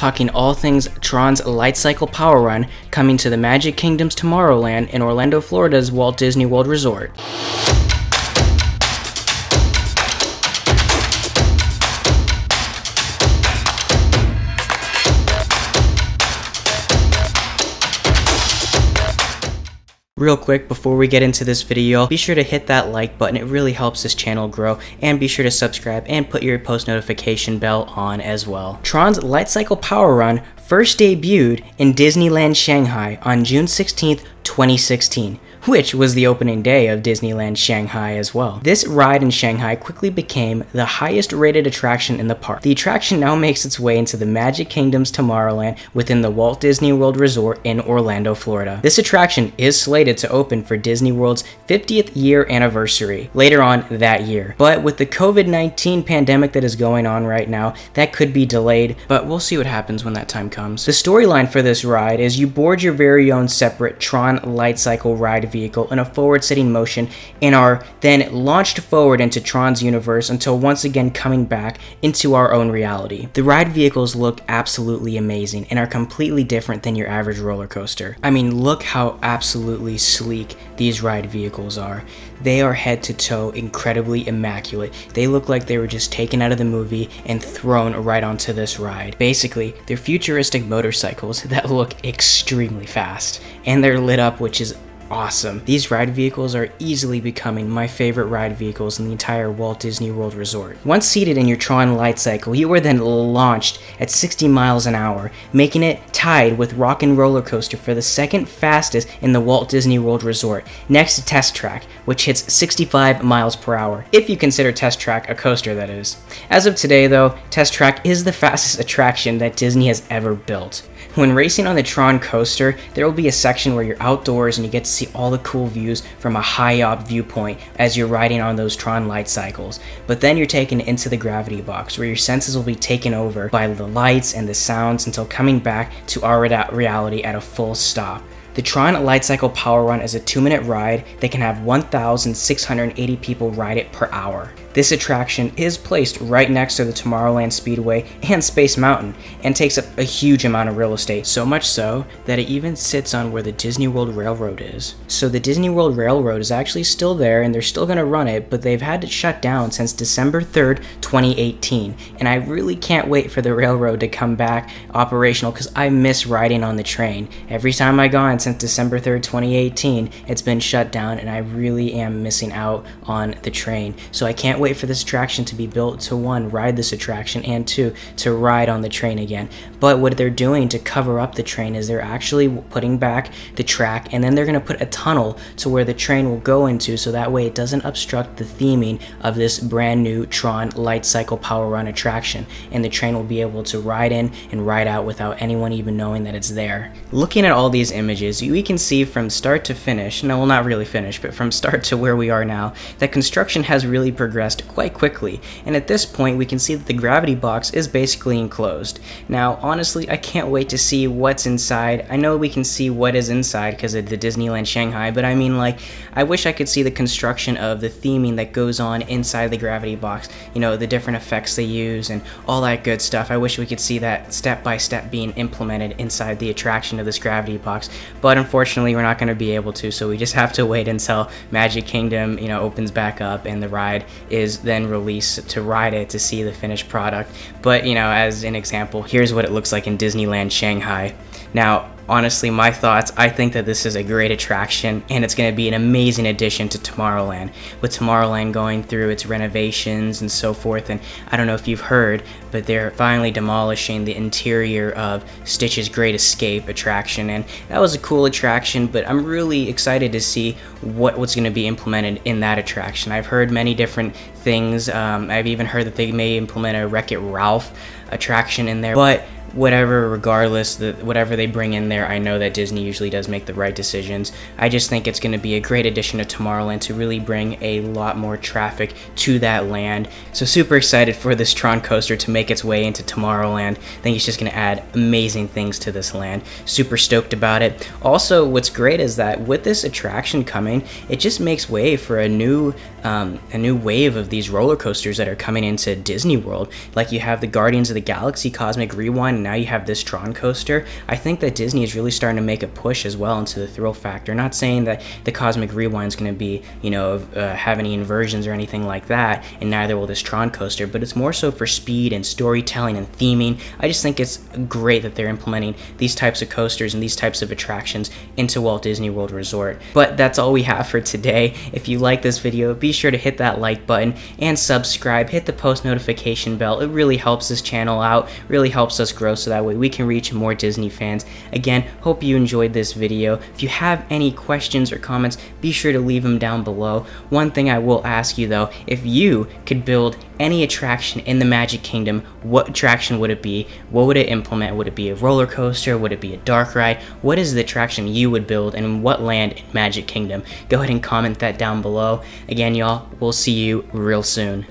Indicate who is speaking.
Speaker 1: talking all things Tron's Lightcycle Power Run coming to the Magic Kingdom's Tomorrowland in Orlando, Florida's Walt Disney World Resort. Real quick, before we get into this video, be sure to hit that like button. It really helps this channel grow, and be sure to subscribe and put your post notification bell on as well. Tron's Lightcycle Power Run first debuted in Disneyland Shanghai on June 16th, 2016, which was the opening day of Disneyland Shanghai as well. This ride in Shanghai quickly became the highest rated attraction in the park. The attraction now makes its way into the Magic Kingdom's Tomorrowland within the Walt Disney World Resort in Orlando, Florida. This attraction is slated to open for Disney World's 50th year anniversary later on that year. But with the COVID-19 pandemic that is going on right now, that could be delayed, but we'll see what happens when that time comes. The storyline for this ride is you board your very own separate Tron Lightcycle ride vehicle in a forward-sitting motion and are then launched forward into Tron's universe until once again coming back into our own reality. The ride vehicles look absolutely amazing and are completely different than your average roller coaster. I mean, look how absolutely sleek these ride vehicles are. They are head to toe incredibly immaculate. They look like they were just taken out of the movie and thrown right onto this ride. Basically, they're futuristic motorcycles that look extremely fast, and they're lit up, which is awesome. These ride vehicles are easily becoming my favorite ride vehicles in the entire Walt Disney World Resort. Once seated in your Tron Lightcycle, you are then launched at 60 miles an hour, making it tied with Rockin' Rollercoaster for the second fastest in the Walt Disney World Resort, next to Test Track, which hits 65 miles per hour, if you consider Test Track a coaster, that is. As of today though, Test Track is the fastest attraction that Disney has ever built. When racing on the Tron coaster, there will be a section where you're outdoors and you get to see all the cool views from a high-up viewpoint as you're riding on those Tron light cycles. But then you're taken into the gravity box where your senses will be taken over by the lights and the sounds until coming back to our reality at a full stop. The Tron Lightcycle Power Run is a 2-minute ride that can have 1,680 people ride it per hour. This attraction is placed right next to the Tomorrowland Speedway and Space Mountain and takes up a huge amount of real estate, so much so that it even sits on where the Disney World Railroad is. So the Disney World Railroad is actually still there and they're still going to run it, but they've had it shut down since December 3rd, 2018. And I really can't wait for the railroad to come back operational because I miss riding on the train. Every time I've gone since December 3rd, 2018, it's been shut down and I really am missing out on the train. So I can't wait for this attraction to be built to, one, ride this attraction, and two, to ride on the train again. But what they're doing to cover up the train is they're actually putting back the track, and then they're going to put a tunnel to where the train will go into, so that way it doesn't obstruct the theming of this brand new Tron Lightcycle Power Run attraction, and the train will be able to ride in and ride out without anyone even knowing that it's there. Looking at all these images, we can see from start to finish, no, well, not really finish, but from start to where we are now, that construction has really progressed quite quickly, and at this point we can see that the gravity box is basically enclosed. Now honestly, I can't wait to see what's inside. I know we can see what is inside because of the Disneyland Shanghai, but I mean, like, I wish I could see the construction of the theming that goes on inside the gravity box, you know, the different effects they use and all that good stuff. I wish we could see that step by step being implemented inside the attraction of this gravity box, but unfortunately we're not going to be able to, so we just have to wait until Magic Kingdom, you know, opens back up and the ride is then released to ride it to see the finished product. But, you know, as an example, here's what it looks like in Disneyland Shanghai. Now, honestly, my thoughts, I think that this is a great attraction and it's going to be an amazing addition to Tomorrowland, with Tomorrowland going through its renovations and so forth. And I don't know if you've heard, but they're finally demolishing the interior of Stitch's Great Escape attraction, and that was a cool attraction, but I'm really excited to see what's going to be implemented in that attraction. I've heard many different things. I've even heard that they may implement a Wreck-It Ralph attraction in there, but whatever, regardless, whatever they bring in there, I know that Disney usually does make the right decisions. I just think it's going to be a great addition to Tomorrowland to really bring a lot more traffic to that land. So super excited for this Tron coaster to make its way into Tomorrowland. I think it's just going to add amazing things to this land. Super stoked about it. Also, what's great is that with this attraction coming, it just makes way for a new wave of these roller coasters that are coming into Disney World. Like, you have the Guardians of the Galaxy Cosmic Rewind and now you have this Tron coaster, I think that Disney is really starting to make a push as well into the thrill factor. Not saying that the Cosmic Rewind is going to be, you know, have any inversions or anything like that, and neither will this Tron coaster, but it's more so for speed and storytelling and theming. I just think it's great that they're implementing these types of coasters and these types of attractions into Walt Disney World Resort. But that's all we have for today. If you like this video, be sure to hit that like button and subscribe, hit the post notification bell. It really helps this channel out, really helps us grow, so that way we can reach more Disney fans. Again, hope you enjoyed this video. If you have any questions or comments, be sure to leave them down below. One thing I will ask you though, if you could build any attraction in the Magic Kingdom, what attraction would it be? What would it implement? Would it be a roller coaster? Would it be a dark ride? What is the attraction you would build, and in what land in Magic Kingdom? Go ahead and comment that down below. Again, y'all, we'll see you real soon.